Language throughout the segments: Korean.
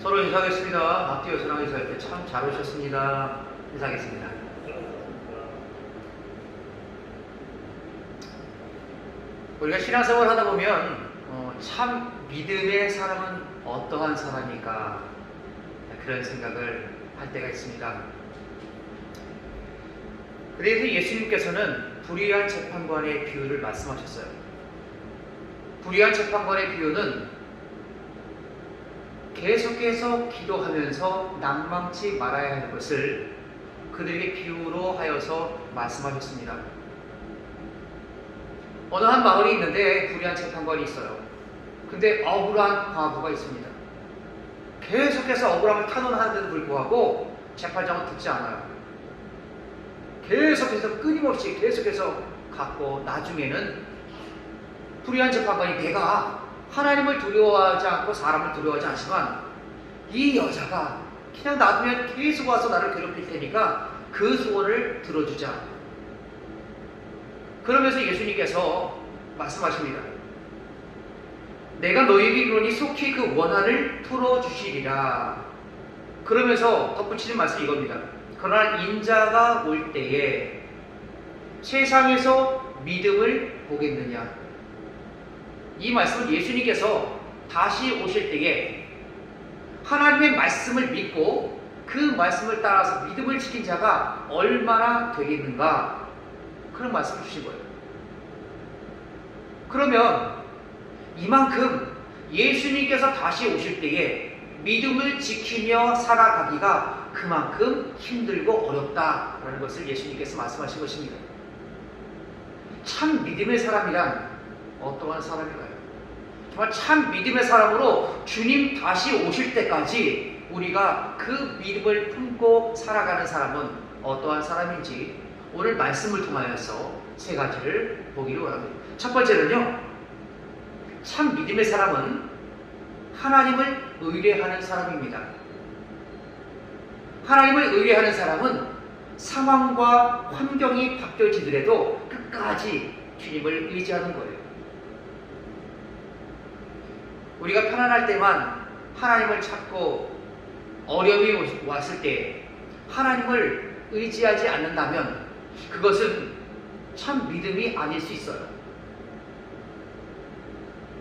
서로 인사하겠습니다. 박태호 선왕 인사할 때 참 잘 오셨습니다. 인사하겠습니다. 우리가 신앙생활 하다 보면 참 믿음의 사람은 어떠한 사람일까 그런 생각을 할 때가 있습니다. 그래서 예수님께서는 불의한 재판관의 비유를 말씀하셨어요. 불의한 재판관의 비유는 계속해서 기도하면서 낭망치 말아야 할 것을 그들에게 비유로 하여서 말씀하셨습니다. 어느 한 마을이 있는데 불의한 재판관이 있어요. 근데 억울한 과부가 있습니다. 계속해서 억울함을 탄원하는데도 불구하고 재판장은 듣지 않아요. 계속해서 끊임없이 계속해서 갖고 나중에는 불의한 재판관이 내가 하나님을 두려워하지 않고 사람을 두려워하지 않지만 이 여자가 그냥 놔두면 계속 와서 나를 괴롭힐 테니까 그 소원을 들어주자. 그러면서 예수님께서 말씀하십니다. 내가 너에게 이르노니 속히 그 원한을 풀어주시리라. 그러면서 덧붙이는 말씀이 이겁니다. 그러나 인자가 올 때에 세상에서 믿음을 보겠느냐. 이 말씀은 예수님께서 다시 오실 때에 하나님의 말씀을 믿고 그 말씀을 따라서 믿음을 지킨 자가 얼마나 되겠는가 그런 말씀을 주신 거예요. 그러면 이만큼 예수님께서 다시 오실 때에 믿음을 지키며 살아가기가 그만큼 힘들고 어렵다라는 것을 예수님께서 말씀하신 것입니다. 참 믿음의 사람이란 어떠한 사람일까요? 정말 참 믿음의 사람으로 주님 다시 오실 때까지 우리가 그 믿음을 품고 살아가는 사람은 어떠한 사람인지 오늘 말씀을 통하여서 세 가지를 보기를 원합니다. 첫 번째는요, 참 믿음의 사람은 하나님을 의뢰하는 사람입니다. 하나님을 의뢰하는 사람은 상황과 환경이 바뀌어지더라도 끝까지 주님을 의지하는 거예요. 우리가 편안할 때만 하나님을 찾고 어려움이 왔을 때 하나님을 의지하지 않는다면 그것은 참 믿음이 아닐 수 있어요.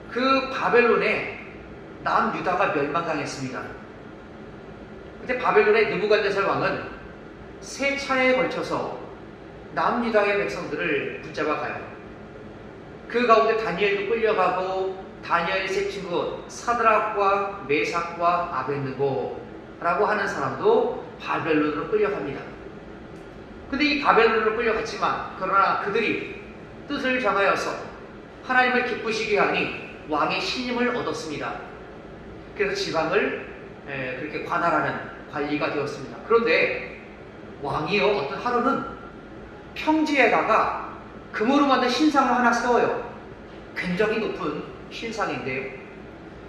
그 바벨론에 남유다가 멸망당했습니다. 그때 바벨론의 느부갓네살 왕은 세 차례에 걸쳐서 남유다의 백성들을 붙잡아 가요. 그 가운데 다니엘도 끌려가고 다니엘의 세 친구 사드락과 메삭과 아벳느고라고 하는 사람도 바벨론으로 끌려갑니다. 근데 이 바벨론으로 끌려갔지만 그러나 그들이 뜻을 정하여서 하나님을 기쁘시게 하니 왕의 신임을 얻었습니다. 그래서 지방을 그렇게 관할하는 관리가 되었습니다. 그런데 왕이요 어떤 하루는 평지에다가 금으로 만든 신상을 하나 세워요. 굉장히 높은 신상인데요.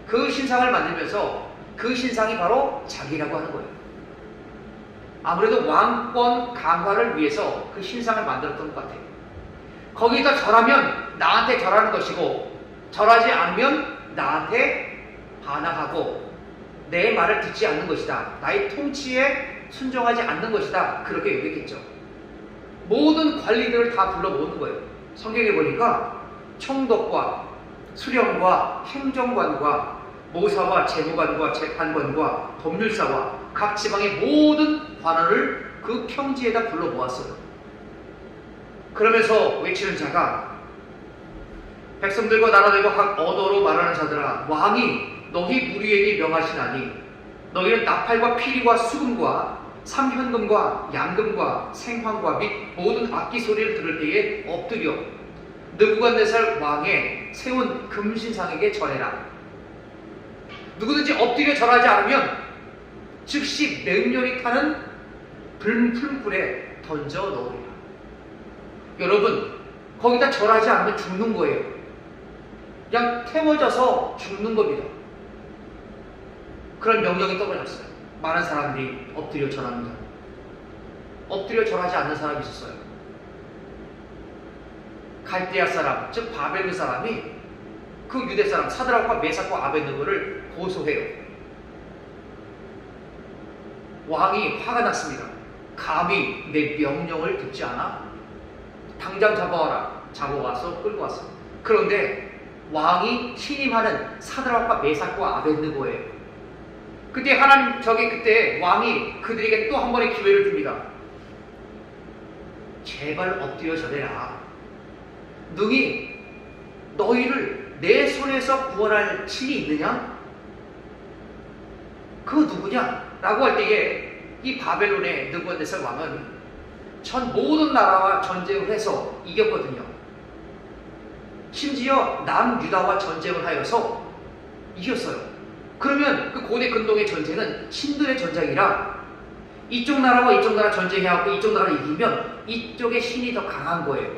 그 신상을 만들면서 그 신상이 바로 자기라고 하는 거예요. 아무래도 왕권 강화를 위해서 그 신상을 만들었던 것 같아요. 거기다 절하면 나한테 절하는 것이고 절하지 않으면 나한테 반항하고 내 말을 듣지 않는 것이다. 나의 통치에 순종하지 않는 것이다. 그렇게 여겼겠죠. 모든 관리들을 다 불러 모으는 거예요. 성경에 보니까 총독과 수령과 행정관과 모사와 재무관과 재판관과 법률사와 각 지방의 모든 관원을 그 평지에다 불러 모았어요. 그러면서 외치는 자가 백성들과 나라들과 각 언어로 말하는 자들아 왕이 너희 무리에게 명하시나니 너희는 나팔과 피리와 수금과 삼현금과 양금과 생황과 및 모든 악기 소리를 들을 때에 엎드려 느부갓네살 왕의 세운 금신상에게 절해라. 누구든지 엎드려 절하지 않으면 즉시 맹렬히 타는 불풀불에 던져 넣으리라. 여러분, 거기다 절하지 않으면 죽는 거예요. 그냥 태워져서 죽는 겁니다. 그런 명령이 떠올랐어요. 많은 사람들이 엎드려 절합니다. 엎드려 절하지 않는 사람이 있었어요. 갈대아 사람, 즉 바벨론 사람이 그 유대 사람 사드락과 메삭과 아벳느고를 고소해요. 왕이 화가 났습니다. 감히 내 명령을 듣지 않아? 당장 잡아와라. 잡아와서 끌고 왔어. 그런데 왕이 신임하는 사드락과 메삭과 아벳느고예요. 그때 그때 왕이 그들에게 또 한 번의 기회를 줍니다. 제발 엎드려 절해라. 능히 너희를 내 손에서 구원할 신이 있느냐? 그 누구냐? 라고 할 때에 이 바벨론의 느부갓네살 왕은 전 모든 나라와 전쟁을 해서 이겼거든요. 심지어 남유다와 전쟁을 하여서 이겼어요. 그러면 그 고대 근동의 전쟁은 신들의 전쟁이라 이쪽 나라와 이쪽 나라 전쟁해갖고 이쪽 나라를 이기면 이쪽의 신이 더 강한 거예요.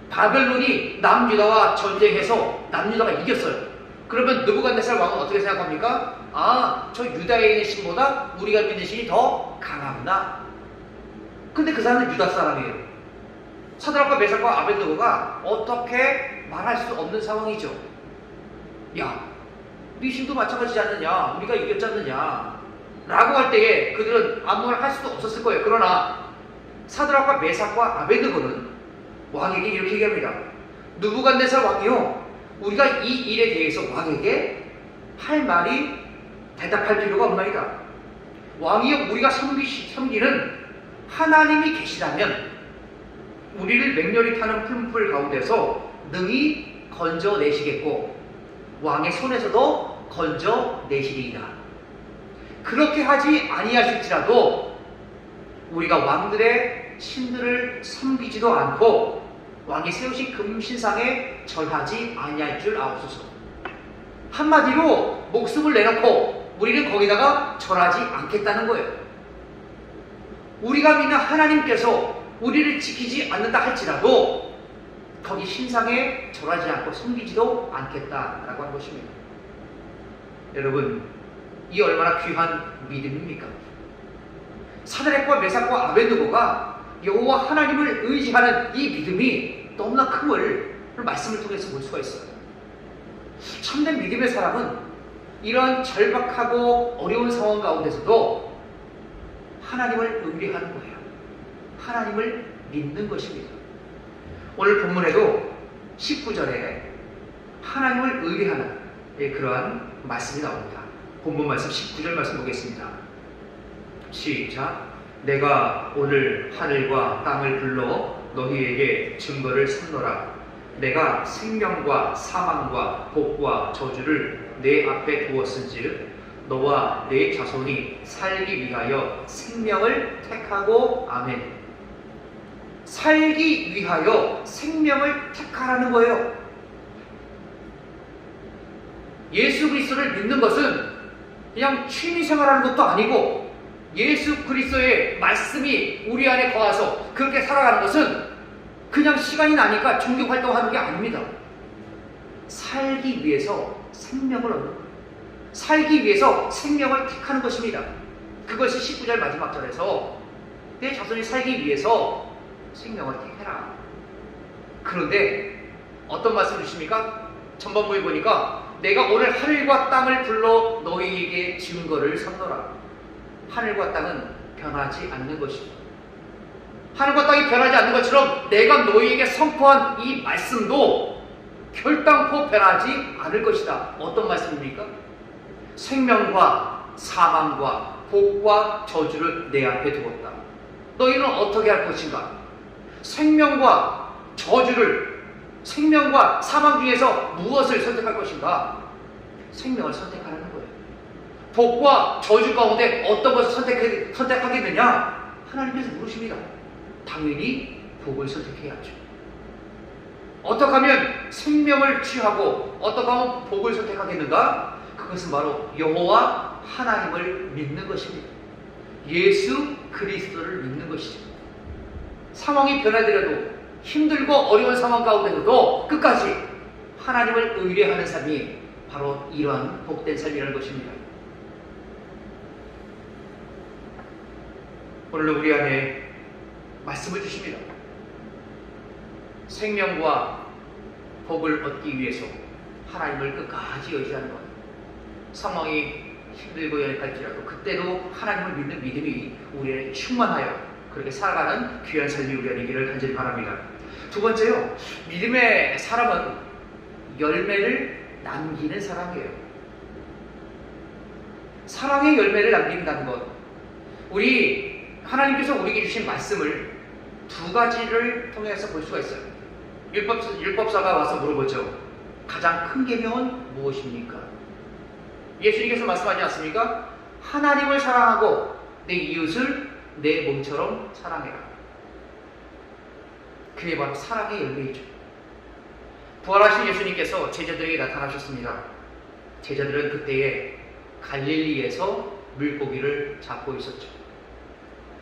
바벨론이 남유다와 전쟁해서 남유다가 이겼어요. 그러면 느부갓네살 왕은 어떻게 생각합니까? 아, 저 유다에 있는 신보다 우리가 믿는 신이 더 강하구나. 근데 그 사람은 유다 사람이에요. 사드락과 메삭과 아벳느고가 어떻게 말할 수 없는 상황이죠. 야, 네 신도 마찬가지지 않느냐? 우리가 이겼지 않느냐? 라고 할 때에 그들은 아무 말 할 수도 없었을 거예요. 그러나 사드락과 메삭과 아벳느고는 왕에게 이렇게 얘기합니다. 느부갓네살 왕이요, 우리가 이 일에 대해서 왕에게 할 말이 대답할 필요가 없나이다. 왕이요, 우리가 섬기는 하나님이 계시다면 우리를 맹렬히 타는 풀무불 가운데서 능히 건져내시겠고 왕의 손에서도 건져내시리이다. 그렇게 하지 아니하실지라도 우리가 왕들의 신들을 섬기지도 않고 왕이 세우신 금신상에 절하지 아니할 줄 아옵소서. 한마디로 목숨을 내놓고 우리는 거기다가 절하지 않겠다는 거예요. 우리가 믿는 하나님께서 우리를 지키지 않는다 할지라도 거기 신상에 절하지 않고 섬기지도 않겠다라고 한 것입니다. 여러분, 이 얼마나 귀한 믿음입니까? 사드락과 메삭과 아벳느고가 여호와 하나님을 의지하는 이 믿음이 너무나 큰 걸 말씀을 통해서 볼 수가 있어요. 참된 믿음의 사람은 이런 절박하고 어려운 상황 가운데서도 하나님을 의뢰하는 거예요. 하나님을 믿는 것입니다. 오늘 본문에도 19절에 하나님을 의뢰하는 그러한 말씀이 나옵니다. 본문 말씀 19절 말씀 보겠습니다. 시작. 내가 오늘 하늘과 땅을 불러 너희에게 증거를 삼노라. 내가 생명과 사망과 복과 저주를 내 앞에 두었은즉 너와 내 자손이 살기 위하여 생명을 택하고. 아멘. 살기 위하여 생명을 택하라는 거예요. 예수 그리스도를 믿는 것은 그냥 취미생활하는 것도 아니고 예수 그리스도의 말씀이 우리 안에 거하서 그렇게 살아가는 것은 그냥 시간이 나니까 종교활동하는 게 아닙니다. 살기 위해서 생명을 얻는 거예요. 살기 위해서 생명을 택하는 것입니다. 그것이 19절 마지막 절에서 내 자손이 살기 위해서 생명을 택해라. 그런데 어떤 말씀을 주십니까? 전반부에 보니까 내가 오늘 하늘과 땅을 불러 너희에게 증거를 삼노라. 하늘과 땅은 변하지 않는 것입니다. 하늘과 땅이 변하지 않는 것처럼 내가 너희에게 선포한 이 말씀도 결단코 변하지 않을 것이다. 어떤 말씀입니까? 생명과 사망과 복과 저주를 내 앞에 두었다. 너희는 어떻게 할 것인가? 생명과 저주를, 생명과 사망 중에서 무엇을 선택할 것인가? 생명을 선택하라는 거예요. 복과 저주 가운데 어떤 것을 선택하겠느냐? 하나님께서 물으십니다. 당연히 복을 선택해야죠. 어떻게 하면 생명을 취하고 어떻게 하면 복을 선택하겠는가? 그것은 바로 여호와 하나님을 믿는 것입니다. 예수 그리스도를 믿는 것이죠. 상황이 변하더라도 힘들고 어려운 상황 가운데서도 끝까지 하나님을 의뢰하는 삶이 바로 이러한 복된 삶이라는 것입니다. 오늘도 우리 안에 말씀을 주십니다. 생명과 복을 얻기 위해서 하나님을 끝까지 의지하는 것. 상황이 힘들고 연약할지라도 그때도 하나님을 믿는 믿음이 우리를 충만하여 그렇게 살아가는 귀한 삶이 우리 안에 있기를 간절히 바랍니다. 두 번째요, 믿음의 사람은 열매를 남기는 사람이에요. 사랑의 열매를 남긴다는 것, 우리 하나님께서 우리에게 주신 말씀을 두 가지를 통해서 볼 수가 있어요. 율법사가 와서 물어보죠. 가장 큰 계명은 무엇입니까? 예수님께서 말씀하지 않습니까? 하나님을 사랑하고 내 이웃을 내 몸처럼 사랑해라. 그게 바로 사랑의 열매이죠. 부활하신 예수님께서 제자들에게 나타나셨습니다. 제자들은 그때에 갈릴리에서 물고기를 잡고 있었죠.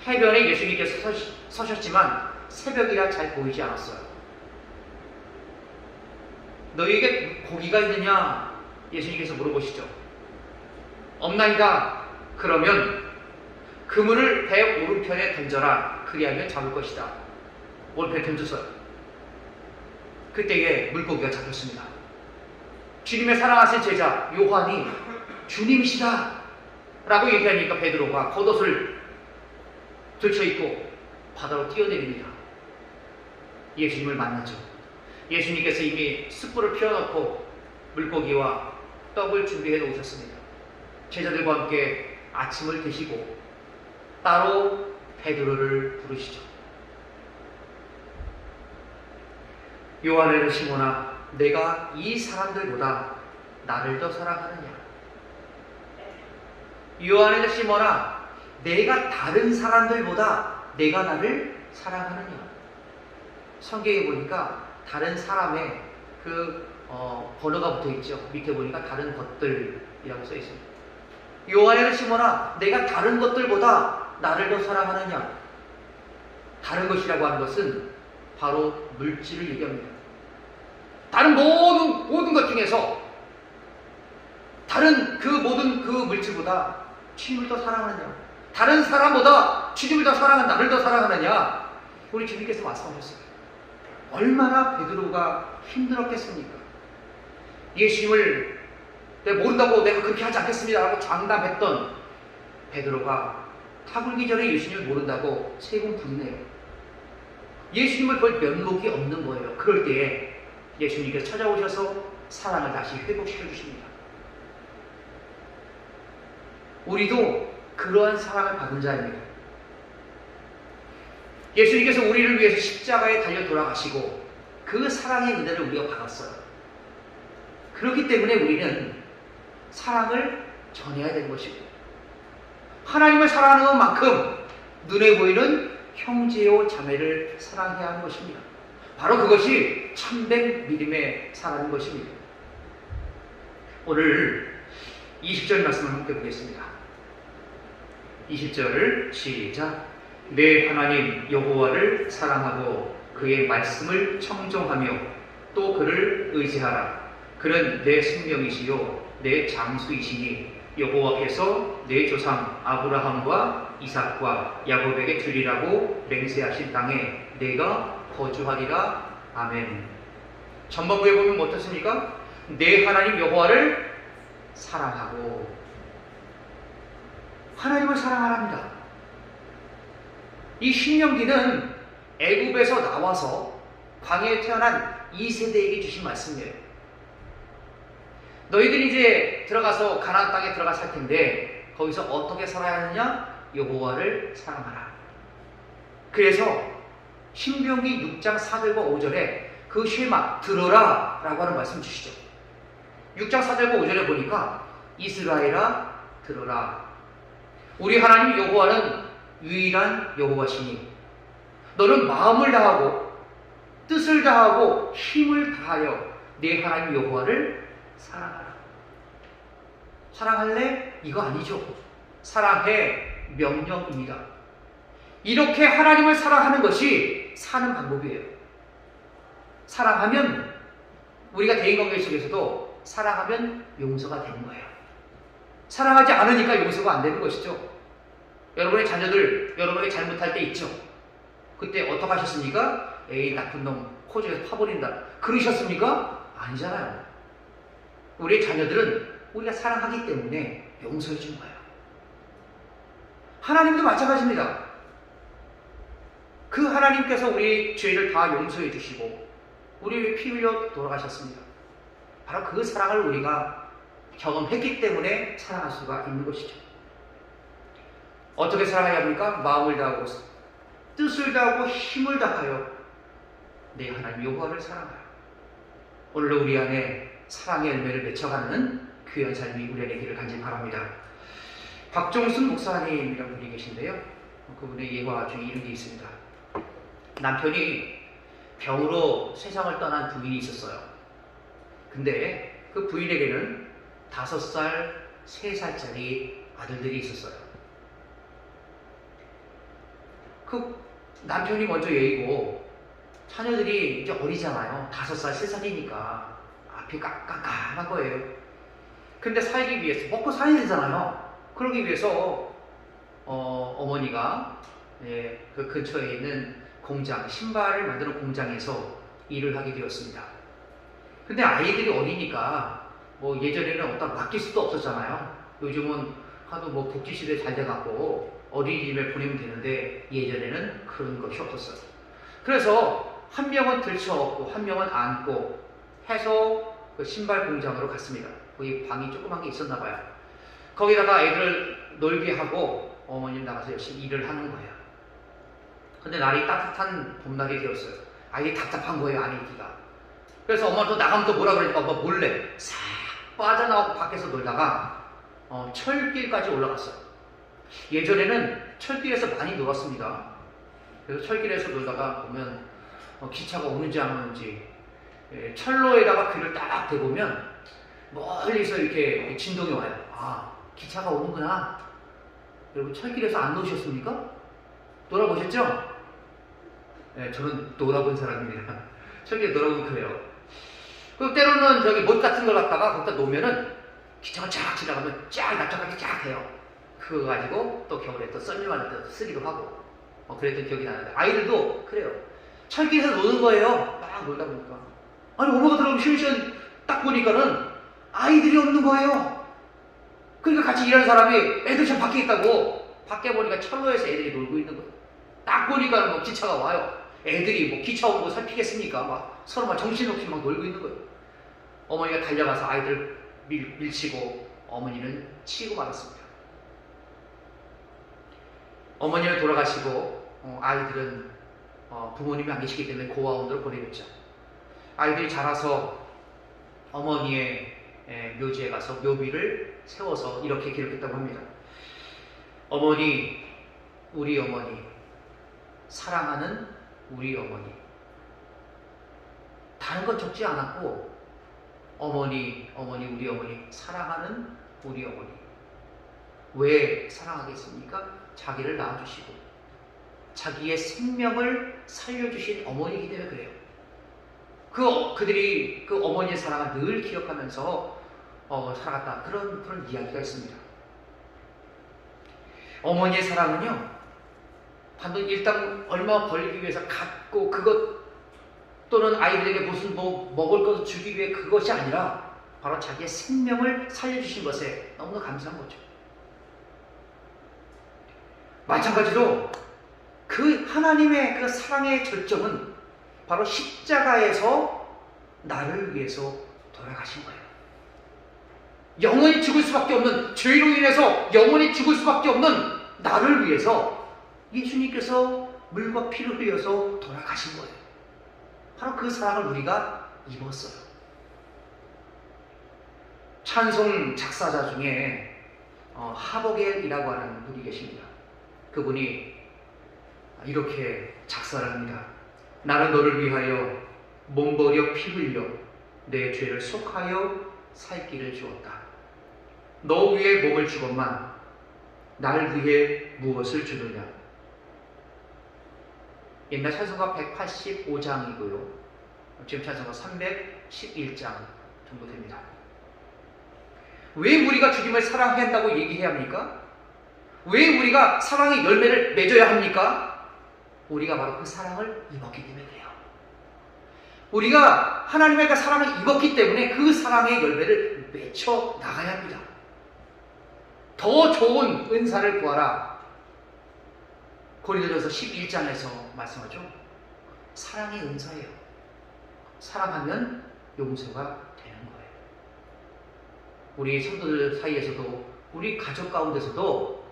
해변에 예수님께서 서셨지만 새벽이라 잘 보이지 않았어요. 너희에게 고기가 있느냐? 예수님께서 물어보시죠. 없나이다. 그러면 그물을 배 오른편에 던져라. 그리하면 잡을 것이다. 오른편에 던졌어요. 그때에 물고기가 잡혔습니다. 주님의 사랑하신 제자 요한이 주님이시다 라고 얘기하니까 베드로가 겉옷을 들쳐입고 바다로 뛰어내립니다. 예수님을 만났죠. 예수님께서 이미 숯불을 피워놓고 물고기와 떡을 준비해 놓으셨습니다. 제자들과 함께 아침을 드시고 따로 베드로를 부르시죠. 요한의 시몬아, 내가 이 사람들보다 나를 더 사랑하느냐? 요한의 시몬아, 내가 다른 사람들보다 내가 나를 사랑하느냐? 성경에 보니까 다른 사람의 번호가 붙어 있죠. 밑에 보니까 다른 것들이라고 써 있습니다. 요한의 시몬아, 내가 다른 것들보다 나를 더 사랑하느냐? 다른 것이라고 하는 것은 바로 물질을 얘기합니다. 다른 모든 것 중에서 다른 모든 물질보다 주님을 더 사랑하느냐? 다른 사람보다 주님을 더 사랑한 나를 더 사랑하느냐? 우리 주님께서 말씀하셨어요. 얼마나 베드로가 힘들었겠습니까? 예수님을 내가 모른다고 내가 그렇게 하지 않겠습니다 라고 장담했던 베드로가 타굴기 전에 예수님을 모른다고 세 번 부인해요. 예수님을 볼 면목이 없는 거예요. 그럴 때에 예수님께서 찾아오셔서 사랑을 다시 회복시켜 주십니다. 우리도 그러한 사랑을 받은 자입니다. 예수님께서 우리를 위해서 십자가에 달려 돌아가시고 그 사랑의 은혜를 우리가 받았어요. 그렇기 때문에 우리는 사랑을 전해야 되는 것이고, 하나님을 사랑하는 것만큼 눈에 보이는 형제요 자매를 사랑해야 하는 것입니다. 바로 그것이 참된 믿음의 사랑인 것입니다. 오늘 20절 말씀을 함께 보겠습니다. 20절 시작. 내 하나님 여호와를 사랑하고 그의 말씀을 청종하며 또 그를 의지하라. 그는 내 생명이시요 내 장수이시니 여호와께서 내 조상 아브라함과 이삭과 야곱에게 주리라고 맹세하신 땅에 내가 거주하리라. 아멘. 전반부에 보면 어떻습니까? 내 하나님 여호와를 사랑하고, 하나님을 사랑하랍니다. 이 신명기는 애굽에서 나와서 광야에 태어난 2세대에게 주신 말씀이에요. 너희들이 이제 들어가서 가나안 땅에 들어가 살 텐데 거기서 어떻게 살아야 하느냐? 여호와를 사랑하라. 그래서 신명기 6장 4절과 5절에 그 쉐마 들어라 라고 하는 말씀 주시죠. 6장 4절과 5절에 보니까 이스라엘아 들어라. 우리 하나님 여호와는 유일한 여호와시니 너는 마음을 다하고 뜻을 다하고 힘을 다하여 내 하나님 여호와를 사랑하라. 사랑할래? 이거 아니죠. 사랑해 명령입니다. 이렇게 하나님을 사랑하는 것이 사는 방법이에요. 사랑하면 우리가 대인관계 속에서도 사랑하면 용서가 되는 거예요. 사랑하지 않으니까 용서가 안 되는 것이죠. 여러분의 자녀들 여러분이 잘못할 때 있죠. 그때 어떻게 하셨습니까? 에이 나쁜 놈 코중에서 파버린다 그러셨습니까? 아니잖아요. 우리의 자녀들은 우리가 사랑하기 때문에 용서해 준 거예요. 하나님도 마찬가지입니다. 그 하나님께서 우리 죄를 다 용서해 주시고 우리를 피 흘려 돌아가셨습니다. 바로 그 사랑을 우리가 경험했기 때문에 사랑할 수가 있는 것이죠. 어떻게 사랑해야 합니까? 마음을 다하고 뜻을 다하고 힘을 다하여 내 하나님 여호와를 사랑하라. 오늘도 우리 안에 사랑의 열매를 맺혀가는 귀한 삶이 우리 안에 있기를 간절히 바랍니다. 박종순 목사님이라는 분이 계신데요. 그분의 예화 중에 이런 게 있습니다. 남편이 병으로 세상을 떠난 부인이 있었어요. 근데 그 부인에게는 5살, 3살짜리 아들들이 있었어요. 그 남편이 먼저 예이고 자녀들이 이제 어리잖아요. 5살, 3살이니까 앞이 깜깜한 거예요. 근데 살기 위해서 먹고 살아야 되잖아요. 그러기 위해서 어머니가 그 근처에 있는 공장, 신발을 만드는 공장에서 일을 하게 되었습니다. 근데 아이들이 어리니까 뭐 예전에는 어디다 맡길 수도 없었잖아요. 요즘은 하도 뭐 복지시대 잘 돼갖고 어린이집에 보내면 되는데 예전에는 그런 것이 없었어요. 그래서 한 명은 들쳐업고 한 명은 안고 해서 그 신발 공장으로 갔습니다. 거기 방이 조그만 게 있었나 봐요. 거기다가 애들을 놀게 하고 어머님 나가서 열심히 일을 하는 거예요. 근데 날이 따뜻한 봄날이 되었어요. 아이들이 답답한 거예요, 안에 있기가. 그래서 엄마도 나가면 또 뭐라 그러니까 엄마 몰래 싹 빠져나오고 밖에서 놀다가 철길까지 올라갔어요. 예전에는 철길에서 많이 놀았습니다. 그래서 철길에서 놀다가 보면 기차가 오는지 안 오는지 철로에다가 귀를 딱 대보면 멀리서 이렇게 진동이 와요. 아, 기차가 오는구나. 여러분 철길에서 안 노셨습니까? 놀아보셨죠? 네, 저는 놀아본 사람입니다. 철길에 놀아보면 그래요. 그리고 때로는 저기 못 같은 걸 갖다가 거기다 놓으면은 기차가 쫙 지나가면 쫙 납작하게 쫙 해요. 그거 가지고 또 겨울에 또 썰매만 또 쓰기도 하고 그랬던 기억이 나는데 아이들도 그래요. 철길에서 노는 거예요. 막 놀다 보니까 아니 엄마가 들어오면 시원시원 딱 보니까는 아이들이 없는 거예요. 그러니까 같이 일하는 사람이 애들 참 밖에 있다고 밖에 보니까 철로에서 애들이 놀고 있는 거예요. 딱 보니까 뭐 기차가 와요. 애들이 뭐 기차 오고 살피겠습니까? 막 서로 막 정신없이 막 놀고 있는 거예요. 어머니가 달려가서 아이들 밀치고 어머니는 치고 말았습니다. 어머니는 돌아가시고 아이들은 부모님이 안 계시기 때문에 고아원으로 보내겠죠. 아이들이 자라서 어머니의 묘지에 가서 묘비를 세워서 이렇게 기록했다고 합니다. 어머니, 우리 어머니, 사랑하는 우리 어머니. 다른 건 적지 않았고 어머니, 우리 어머니, 사랑하는 우리 어머니. 왜 사랑하겠습니까? 자기를 낳아주시고 자기의 생명을 살려주신 어머니이기 때문에 그래요. 그들이 그 어머니의 사랑을 늘 기억하면서 살아갔다. 그런 이야기가 있습니다. 어머니의 사랑은요, 단돈 일당 얼마 벌기 위해서 갖고 그것 또는 아이들에게 무슨 먹을 것을 주기 위해 그것이 아니라 바로 자기의 생명을 살려주신 것에 너무나 감사한 거죠. 마찬가지로 그 하나님의 그 사랑의 절정은 바로 십자가에서 나를 위해서 돌아가신 거예요. 영원히 죽을 수밖에 없는, 죄로 인해서 영원히 죽을 수밖에 없는 나를 위해서 예수님께서 물과 피를 흘려서 돌아가신 거예요. 바로 그 사랑을 우리가 입었어요. 찬송 작사자 중에 하버겔이라고 하는 분이 계십니다. 그분이 이렇게 작사를 합니다. 나는 너를 위하여 몸버려 피 흘려 내 죄를 속하여 살 길을 주었다. 너 위해 몸을 주건만 날 위해 무엇을 주느냐. 옛날 찬송가 185장이고요. 지금 찬송가 311장 정도 됩니다. 왜 우리가 주님을 사랑한다고 얘기해야 합니까? 왜 우리가 사랑의 열매를 맺어야 합니까? 우리가 바로 그 사랑을 입었기 때문에 그래요. 우리가 하나님의 그 사랑을 입었기 때문에 그 사랑의 열매를 맺혀 나가야 합니다. 더 좋은 은사를 구하라. 고린도전서 11장에서 말씀하죠. 사랑의 은사예요. 사랑하면 용서가 되는 거예요. 우리 성도들 사이에서도, 우리 가족 가운데서도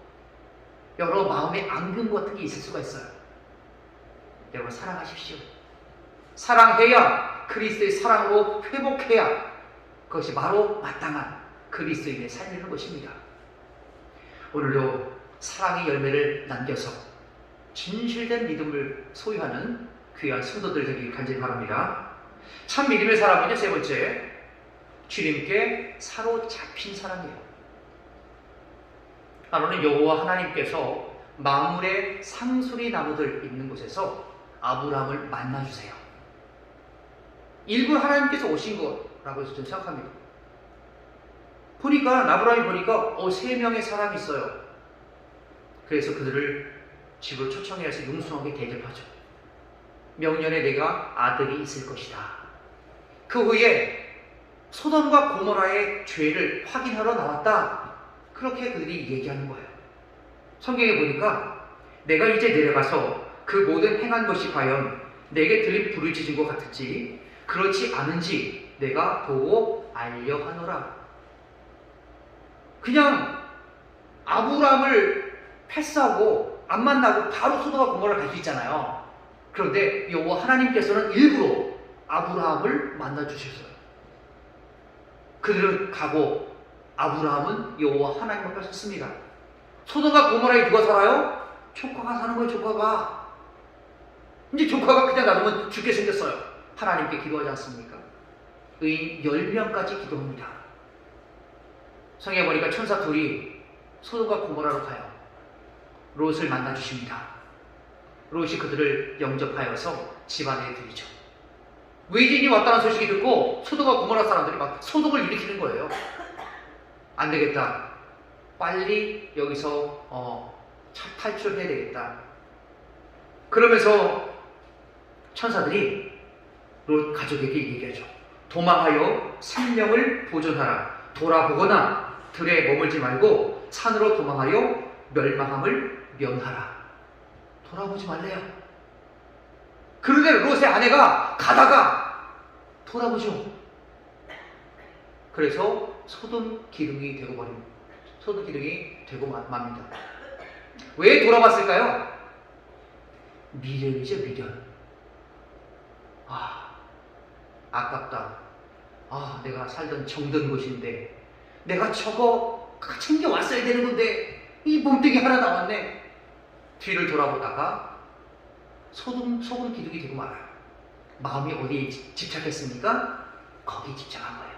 여러 마음의 앙금 같은 게 있을 수가 있어요. 여러분, 사랑하십시오. 사랑해야, 그리스도의 사랑으로 회복해야 그것이 바로 마땅한 그리스도인의 삶이라는 것입니다. 오늘도 사랑의 열매를 남겨서 진실된 믿음을 소유하는 귀한 성도들 되길 간절히 바랍니다. 참 믿음의 사람은요, 세 번째, 주님께 사로잡힌 사람이에요. 바로는 여호와 하나님께서 만물의 상수리 나무들 있는 곳에서 아브라함을 만나주세요. 일부 하나님께서 오신 거라고 해서 저는 생각합니다. 보니까, 아브라함이 보니까 3명의 사람이 있어요. 그래서 그들을 집으로 초청해서 융숭하게 대접하죠. 명년에 내가 아들이 있을 것이다. 그 후에 소돔과 고모라의 죄를 확인하러 나왔다. 그렇게 그들이 얘기하는 거예요. 성경에 보니까 내가 이제 내려가서 그 모든 행한 것이 과연 내게 들린 부르짖은 것 같은지 그렇지 않은지 내가 보고 알려 하노라. 그냥 아브라함을 패스하고 안 만나고 바로 소돔과 고모라를 갈 수 있잖아요. 그런데 여호와 하나님께서는 일부러 아브라함을 만나주셨어요. 그들은 가고 아브라함은 여호와 하나님 앞에 섰습니다. 소돔과 고모라에 누가 살아요? 조카가 사는 거예요. 조카가. 이제 조카가 그냥 놔두면 죽게 생겼어요. 하나님께 기도하지 않습니까? 의인 10명까지 기도합니다. 성경에 보니까 천사 둘이 소돔과 고모라로 가요. 롯을 만나주십니다. 롯이 그들을 영접하여서 집안에 들이죠. 외지인이 왔다는 소식이 듣고 소돔과 고모라 사람들이 막 소동을 일으키는 거예요. 안 되겠다. 빨리 여기서 탈출해야 되겠다. 그러면서 천사들이 롯 가족에게 얘기하죠. 도망하여 생명을 보존하라. 돌아보거나 들에 머물지 말고 산으로 도망하여 멸망함을 면하라. 돌아보지 말래요. 그런데 롯의 아내가 가다가 돌아보죠. 그래서 소돔 기둥이 되고 말입니다. 소돔 기둥이 되고 맙니다. 왜 돌아봤을까요? 미련이죠, 미련. 아깝다. 내가 살던 정든 곳인데 내가 저거 챙겨왔어야 되는 건데 이 몸뚱이 하나 나왔네. 뒤를 돌아보다가 소금 기둥이 되고 말아요. 마음이 어디에 집착했습니까? 거기에 집착한 거예요.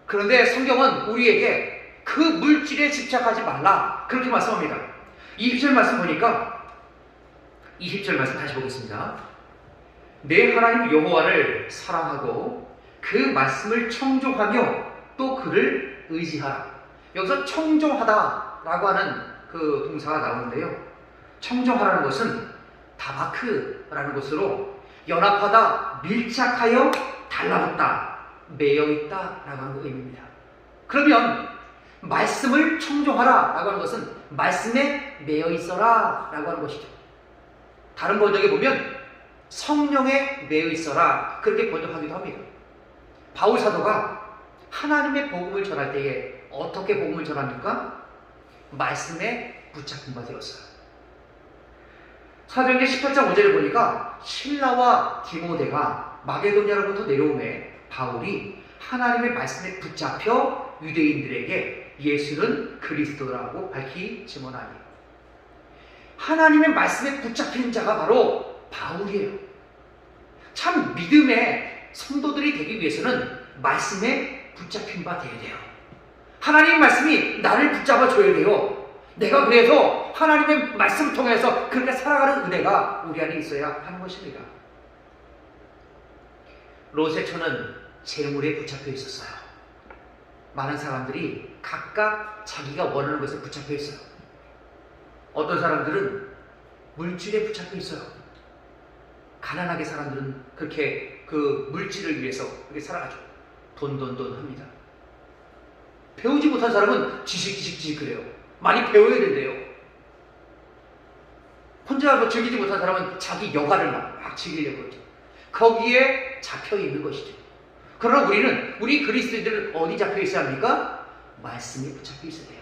그런데 성경은 우리에게 그 물질에 집착하지 말라 그렇게 말씀합니다. 20절 말씀 보니까 20절 말씀 다시 보겠습니다. 내 하나님 여호와를 사랑하고 그 말씀을 청종하며 또 그를 의지하라. 여기서 청종하다라고 하는 그 동사가 나오는데요. 청종하라는 것은 다바크라는 것으로 연합하다, 밀착하여 달라붙다, 매여있다 라고 하는 의미입니다. 그러면 말씀을 청종하라 라고 하는 것은 말씀에 매여있어라 라고 하는 것이죠. 다른 번역에 보면 성령에 매여있어라 그렇게 번역하기도 합니다. 바울 사도가 하나님의 복음을 전할 때에 어떻게 복음을 전합니까? 말씀에 붙잡힌 바 되었어요. 사도행전 18장 5절을 보니까 신라와 디모데가 마게도냐로부터 내려오매 바울이 하나님의 말씀에 붙잡혀 유대인들에게 예수는 그리스도라고 밝히 증언하니 하나님의 말씀에 붙잡힌 자가 바로 바울이에요. 참 믿음의 성도들이 되기 위해서는 말씀에 붙잡힌 바 되어야 돼요. 하나님의 말씀이 나를 붙잡아 줘야 돼요. 내가 그래서 하나님의 말씀을 통해서 그렇게 살아가는 은혜가 우리 안에 있어야 하는 것입니다. 롯의 처는 재물에 붙잡혀 있었어요. 많은 사람들이 각각 자기가 원하는 것에 붙잡혀 있어요. 어떤 사람들은 물질에 붙잡혀 있어요. 가난하게 사람들은 그렇게 그 물질을 위해서 그렇게 살아가죠. 돈 합니다. 배우지 못한 사람은 지식 그래요. 많이 배워야 된대요. 혼자 뭐 즐기지 못한 사람은 자기 여가를 막 즐기려고 그러죠. 거기에 잡혀 있는 것이죠. 그러나 우리 그리스도인들은 어디 잡혀 있어야 합니까? 말씀에 붙잡혀 있어야 돼요.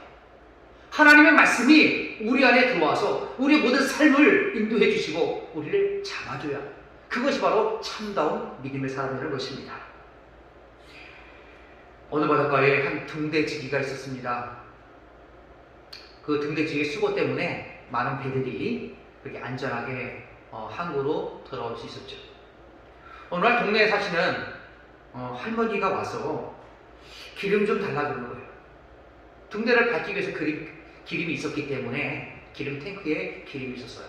하나님의 말씀이 우리 안에 들어와서 우리의 모든 삶을 인도해 주시고 우리를 잡아줘야, 그것이 바로 참다운 믿음의 사람이라는 것입니다. 어느 바닷가에 한 등대지기가 있었습니다. 그 등대지기의 수고 때문에 많은 배들이 그렇게 안전하게 항구로 돌아올 수 있었죠. 어느 날 동네에 사시는 할머니가 와서 기름 좀 달라고 그러는 거예요. 등대를 밟기 위해서 기름이 있었기 때문에 기름 탱크에 기름이 있었어요.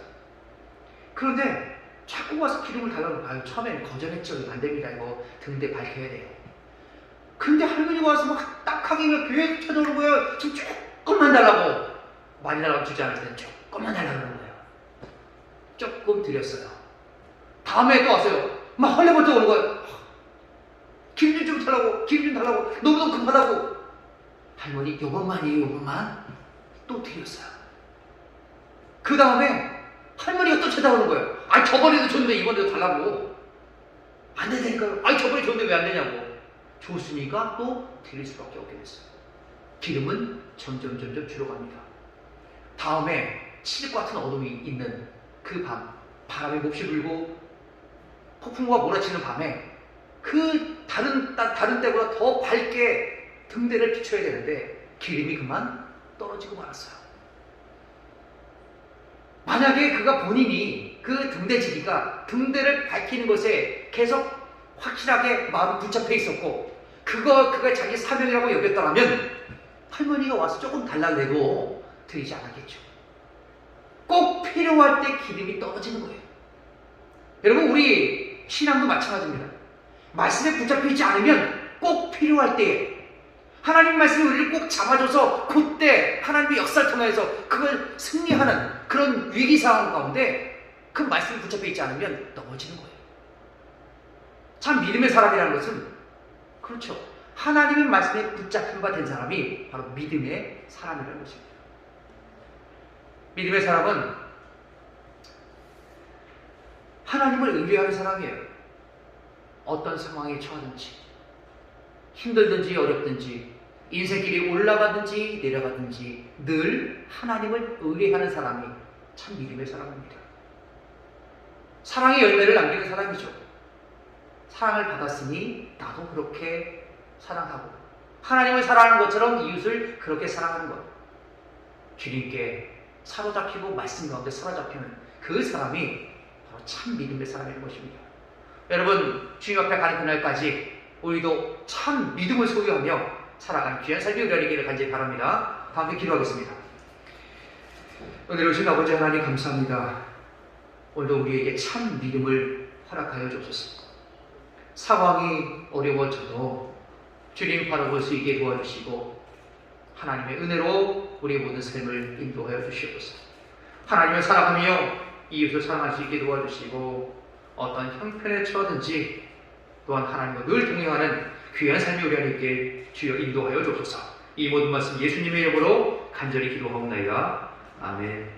그런데 자꾸 와서 기름을 달라고 그래요. 처음에는 거절했죠. 안 됩니다. 이거 등대 밝혀야 돼요. 근데 할머니가 와서 막 딱하게 계속 쳐다보는 거예요. 지금 조금만 달라고. 많이 달라고 주지 않을 때는 조금만 달라고 그러는 거예요. 조금 드렸어요. 다음에 또 왔어요. 막 헐레벌떡 오는 거예요. 기름 좀 달라고, 기름 좀 달라고, 너무 급하다고. 할머니 요것만 또 드렸어요. 그 다음에 할머니가 또 쳐다보는 거예요. 아니 저번에도 줬는데 이번에도 달라고. 안 된다니까요. 아니 저번에 줬는데 왜 안 되냐고. 줬으니까 또 드릴 수밖에 없게 됐어요. 기름은 점점 줄어갑니다. 다음에 칠흑 같은 어둠이 있는 그 밤, 바람이 몹시 불고 폭풍우가 몰아치는 밤에 그 다른 때보다 더 밝게 등대를 비춰야 되는데 기름이 그만 떨어지고 말았어요. 만약에 그가 본인이 그 등대지기가 등대를 밝히는 것에 계속 확실하게 마음이 붙잡혀 있었고 그가 자기 사명이라고 여겼더라면 할머니가 와서 조금 달라고 해도 드리지 않았겠죠. 꼭 필요할 때 기름이 떨어지는 거예요. 여러분 우리 신앙도 마찬가지입니다. 말씀에 붙잡혀 있지 않으면 꼭 필요할 때에 하나님 말씀이 우리를 꼭 잡아줘서 그때 하나님의 역사를 통해서 그걸 승리하는 그런 위기 상황 가운데 그 말씀에 붙잡혀 있지 않으면 넘어지는 거예요. 참 믿음의 사람이라는 것은 그렇죠. 하나님의 말씀에 붙잡힌 바 된 사람이 바로 믿음의 사람이라는 것입니다. 믿음의 사람은 하나님을 의뢰하는 사람이에요. 어떤 상황에 처하든지 힘들든지 어렵든지 인생길이 올라가든지 내려가든지 늘 하나님을 의뢰하는 사람이 참 믿음의 사람입니다. 사랑의 열매를 남기는 사람이죠. 사랑을 받았으니 나도 그렇게 사랑하고 하나님을 사랑하는 것처럼 이웃을 그렇게 사랑하는 것. 주님께 사로잡히고 말씀 가운데 사로잡히는 그 사람이 바로 참 믿음의 사람인 것입니다. 여러분 주님 앞에 가는 그날까지 우리도 참 믿음을 소유하며 살아가는 귀한 삶이 되기를 간절히 바랍니다. 다음에 기도하겠습니다. 오늘 오신 아버지 하나님 감사합니다. 오늘도 우리에게 참 믿음을 허락하여 주옵소서. 상황이 어려워져도 주님 바라볼 수 있게 도와주시고 하나님의 은혜로 우리의 모든 삶을 인도하여 주시옵소서. 하나님을 사랑하며 이웃을 사랑할 수 있게 도와주시고 어떤 형편에 처하든지 또한 하나님과 늘 동행하는 귀한 삶이 우리 안에 있게 주여 인도하여 주옵소서. 이 모든 말씀 예수님의 이름으로 간절히 기도하옵나이다. 아멘.